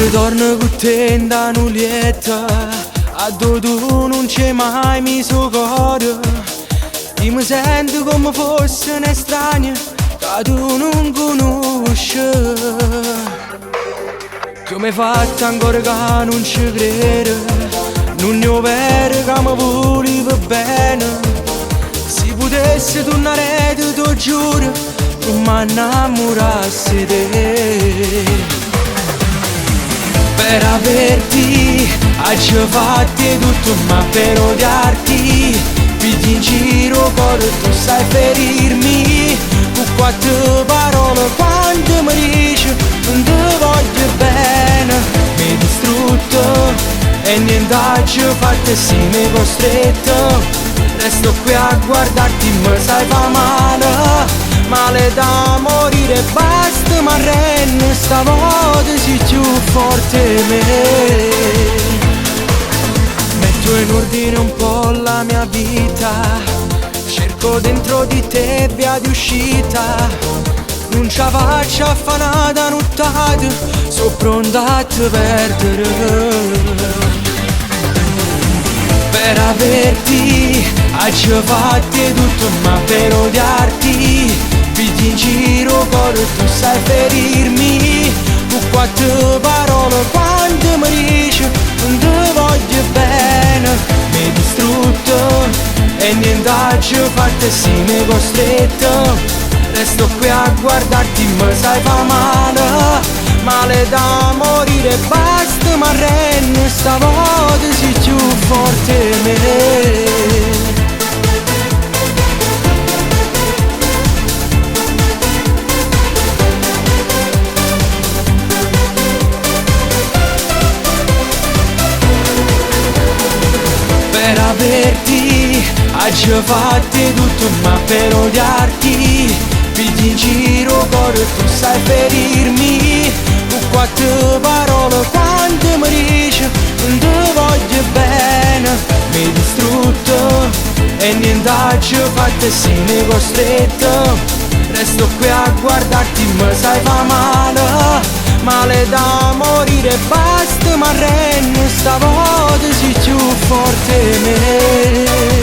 Ci torno con te in da nulietta, a dove tu non c'è mai messo cuore. Io mi sento come fosse un estraneo che tu non conosci. Come hai fatto ancora che non ci credo, non ne ho vero che mi volevi bene. Se potessi tornare te lo giuro, non mi innamorassi di te. Per averti hai fatto tutto, ma per odiarti pigli in giro cuore, tu sai ferirmi con quattro parole. Quando mi dici non ti voglio bene, mi hai distrutto e niente ci fatto, sì mi hai costretto. Resto qui a guardarti, mi sai fa male, male da morire, basta ma renne, stavolta sei più forte me. Metto in ordine un po' la mia vita, cerco dentro di te via di uscita. Non ce la faccio a fare una nottata, sono pronta a te perdere. Per averti hai fatto tutto, ma per odiarti pigli in giro cuore, tu sai ferirmi con quattro parole. Quando mi dici non ti voglio bene, mi hai distrutto e niente ci fatto, sì mi hai costretto. Resto qui a guardarti, mi sai fa male, male da morire, basta ma renne, stavolta sei più forte me. Per averti hai fatto tutto, ma per odiarti pigli in giro cuore, tu sai ferirmi con quattro parole. Quando mi dici non ti voglio bene, mi hai distrutto e niente ci fatto, sì mi hai costretto. Resto qui a guardarti, mi sai fa male, male da morire, basta ma renne, stavolta sei più forte me.